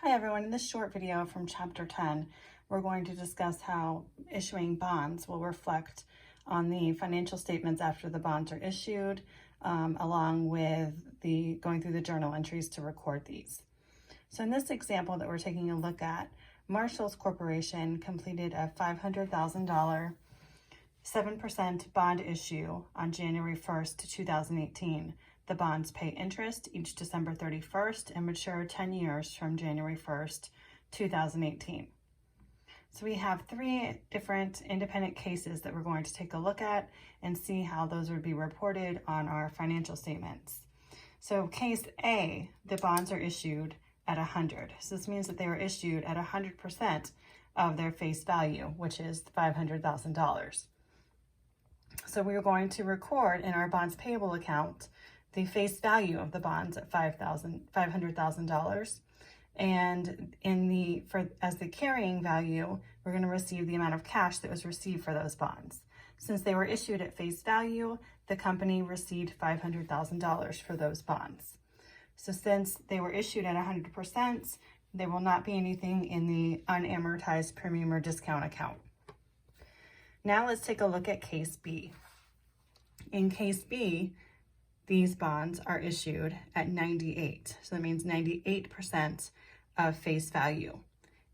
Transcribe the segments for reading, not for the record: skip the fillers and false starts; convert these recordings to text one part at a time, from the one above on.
Hi everyone, in this short video from chapter 10, we're going to discuss how issuing bonds will reflect on the financial statements after the bonds are issued, along with going through the journal entries to record these. So in this example that we're taking a look at, Marshall's Corporation completed a $500,000 7% bond issue on January 1st, 2018. The bonds pay interest each December 31st and mature 10 years from January 1st, 2018. So we have three different independent cases that we're going to take a look at and see how those would be reported on our financial statements. So case A, the bonds are issued at 100. So this means that they were issued at 100% of their face value, which is $500,000. So we are going to record in our bonds payable account the face value of the bonds at $500,000, and as the carrying value, we're going to receive the amount of cash that was received for those bonds. Since they were issued at face value, the company received $500,000 for those bonds. So since they were issued at 100%, there will not be anything in the unamortized premium or discount account. Now let's take a look at case B. In case B, these bonds are issued at 98. So that means 98% of face value.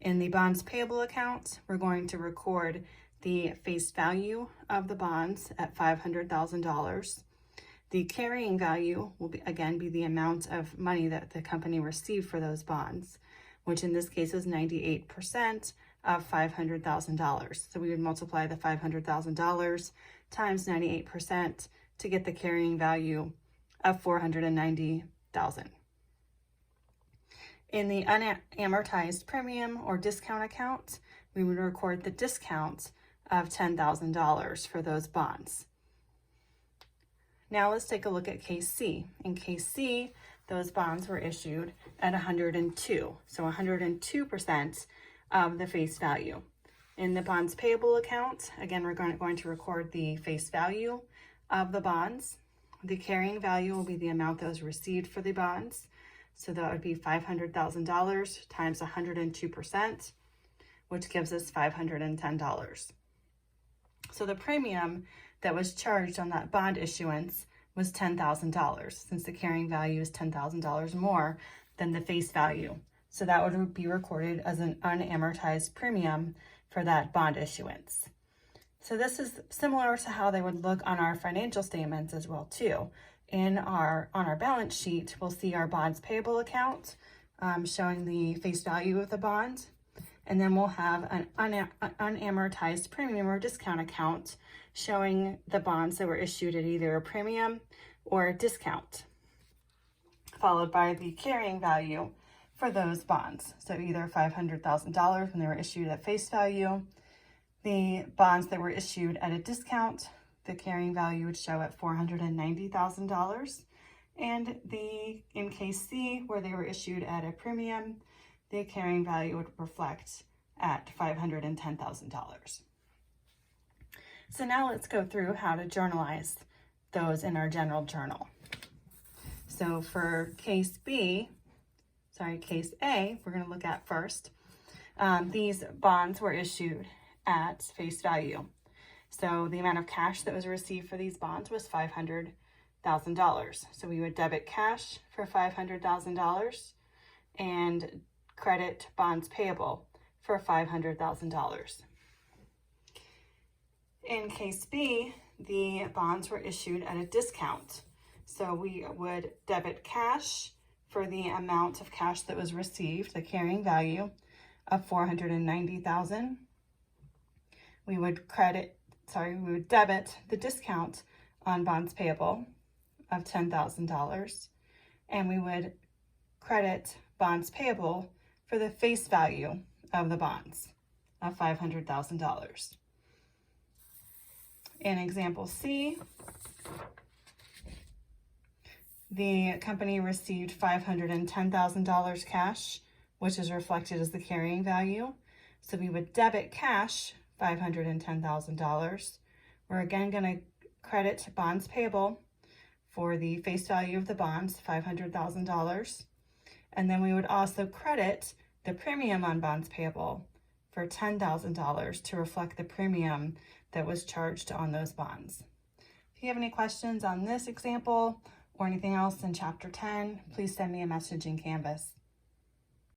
In the bonds payable account, we're going to record the face value of the bonds at $500,000. The carrying value will again be the amount of money that the company received for those bonds, which in this case is 98% of $500,000. So we would multiply the $500,000 times 98% to get the carrying value of $490,000. In the unamortized premium or discount account, we would record the discount of $10,000 for those bonds. Now let's take a look at case C. In case C, those bonds were issued at 102, so 102% of the face value. In the bonds payable account, again, we're going to record the face value of the bonds. The carrying value will be the amount that was received for the bonds. So that would be $500,000 times 102%, which gives us $510. So the premium that was charged on that bond issuance was $10,000, since the carrying value is $10,000 more than the face value. So that would be recorded as an unamortized premium for that bond issuance. So this is similar to how they would look on our financial statements as well too. On our balance sheet, we'll see our bonds payable account showing the face value of the bond, and then we'll have an unamortized premium or discount account showing the bonds that were issued at either a premium or a discount, followed by the carrying value for those bonds. So either $500,000 when they were issued at face value. The bonds that were issued at a discount, the carrying value would show at $490,000. And in case C, where they were issued at a premium, the carrying value would reflect at $510,000. So now let's go through how to journalize those in our general journal. So for case A, we're going to look at first. These bonds were issued at face value. So the amount of cash that was received for these bonds was $500,000. So we would debit cash for $500,000 and credit bonds payable for $500,000. In case B, the bonds were issued at a discount. So we would debit cash for the amount of cash that was received, the carrying value of $490,000. We would debit the discount on bonds payable of $10,000, and we would credit bonds payable for the face value of the bonds of $500,000. In example C, the company received $510,000 cash, which is reflected as the carrying value. So we would debit cash $510,000. We're again going to credit bonds payable for the face value of the bonds, $500,000. And then we would also credit the premium on bonds payable for $10,000 to reflect the premium that was charged on those bonds. If you have any questions on this example or anything else in Chapter 10, please send me a message in Canvas.